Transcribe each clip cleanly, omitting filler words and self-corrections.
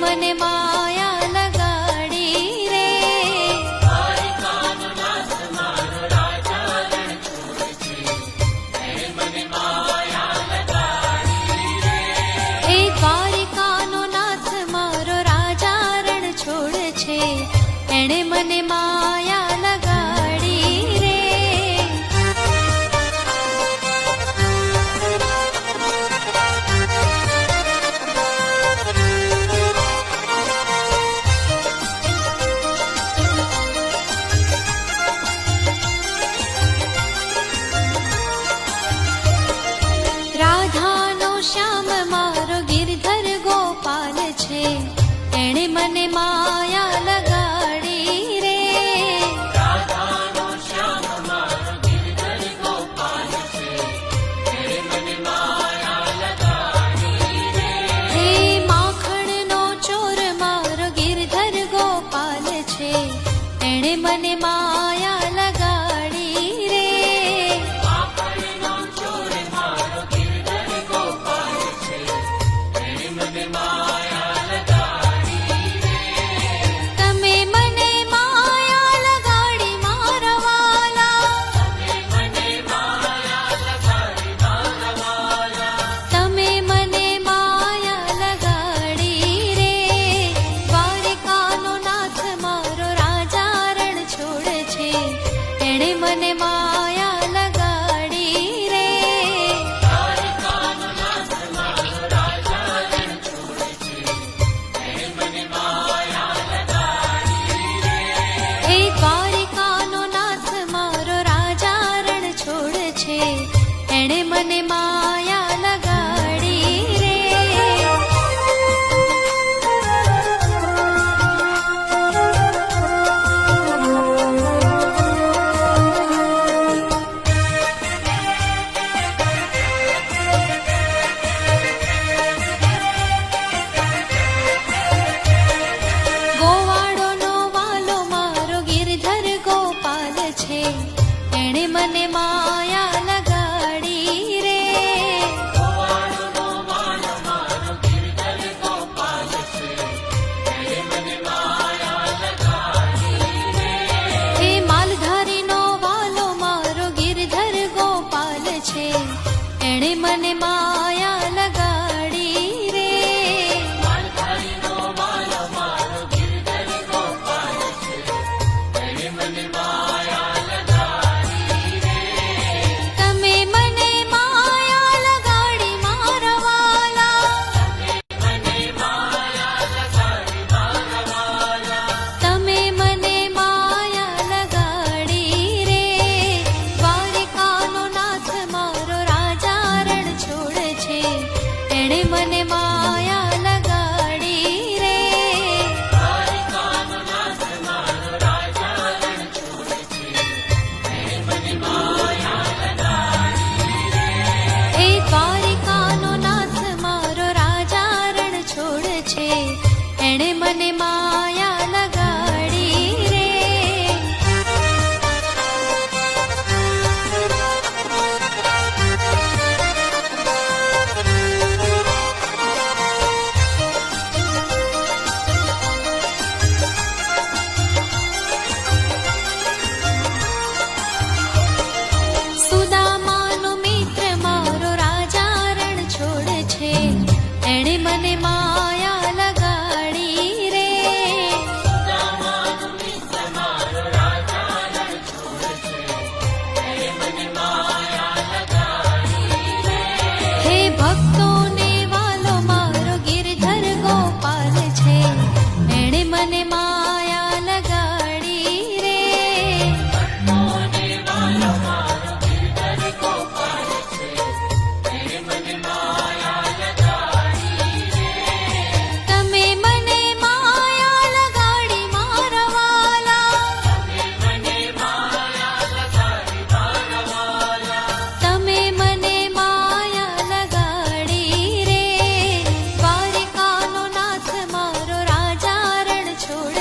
મને માયા લગાડી રે. દ્વારિકાનો નાથ મારો રાજા રણ છોડે છે, એણે મને માયા લગાડી રે. એ દ્વારિકાનો નાથ મારો રાજા રણ છોડે છે, એણે મને માયા લગાડી રે. રાધાનો શ્યામ મારો ગિરધર ગોપાલ છે, એણે મને માયા લગાડી રે. રાધાનો શ્યામ મારો ગિરધર ગોપાલ છે, એણે મને માયા લગાડી રે. હે માખણનો ચોર મારો ગિરધર ગોપાલ છે, એણે મને માયા લગાડી રે. માખણનો ચોર મારો ગિરધર ગોપાલ છે, એણે મને માયા લગાડી રે. તમે મને માયા લગાડી મારા વાલા, તમે મને માયા લગાડી મારા વાલા. તમે મને માયા લગાડી રે. દ્વારિકાનો નાથ મારો રાજા રણ છોડે છે, એણે મને માયા લગાડી રે. દ્વારિકાનો નાથ મારો રાજા રણ છોડે છે, એણે મને માયા લગાડી રે. એ દ્વારિકાનો નાથ મારો રાજા રણ છોડે છે, એણે મને માયા લગાડી રે. ગોવાળોનો વાલો મારો ગિરધર ગોપાલ છે, એણે મને માયા લગાડી રે. ગોવાળનો વાલો મારો ગિરધર ગોપાલ છે, એણે મને માયા લગાડી રે. હે માલધારીનો વાલો મારો ગિરધર ગોપાલ છે, એણે મને માયા લગાડી રે. માલધારીનો વાલો મારો ગિરધર ગોપાલ છે, એણે મને માયા લગાડી રે. તમે મને માયા લગાડી મારા વાલા, મને માયા લગાડી મારા વાલા. તમે મને માયા લગાડી રે. દ્વારિકાનો નાથ મારો રાજા રણ છોડે છે, એણે મને માયા લગાડી રે. દ્વારિકાનો નાથ મારો રાજા રણ છોડે છે, એણે મને માયા લગાડી રે. એ દ્વારિકાનો નાથ મારો રાજા રણ છોડે છે, એણે મને માયા લગાડી રે. સુદામાનો મિત્ર મારો રાજા રણ છોડે છે, એણે મને માયા લગાડી રે. સુદામાનો મિત્ર મારો રાજા રણ છોડે છે, એણે મને માયા લગાડી રે. હે ભક્તોને વાલો મારો ગિરધર ગોપાલ છે, એણે મને માયા લગાડી રે. મોને વાલો મારો ગિરધર ગોપાલ છે, એણે મને માયા લગાડી રે. તમે મને માયા લગાડી મારા વાલા, મને માયા લગાડી મારા વાલા. તમે મને માયા લગાડી રે. દ્વારિકાનો નાથ મારો રાજા રણ છોડે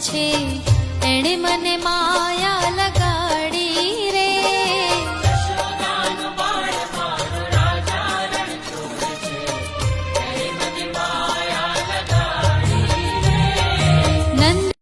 છે એણે મને માયા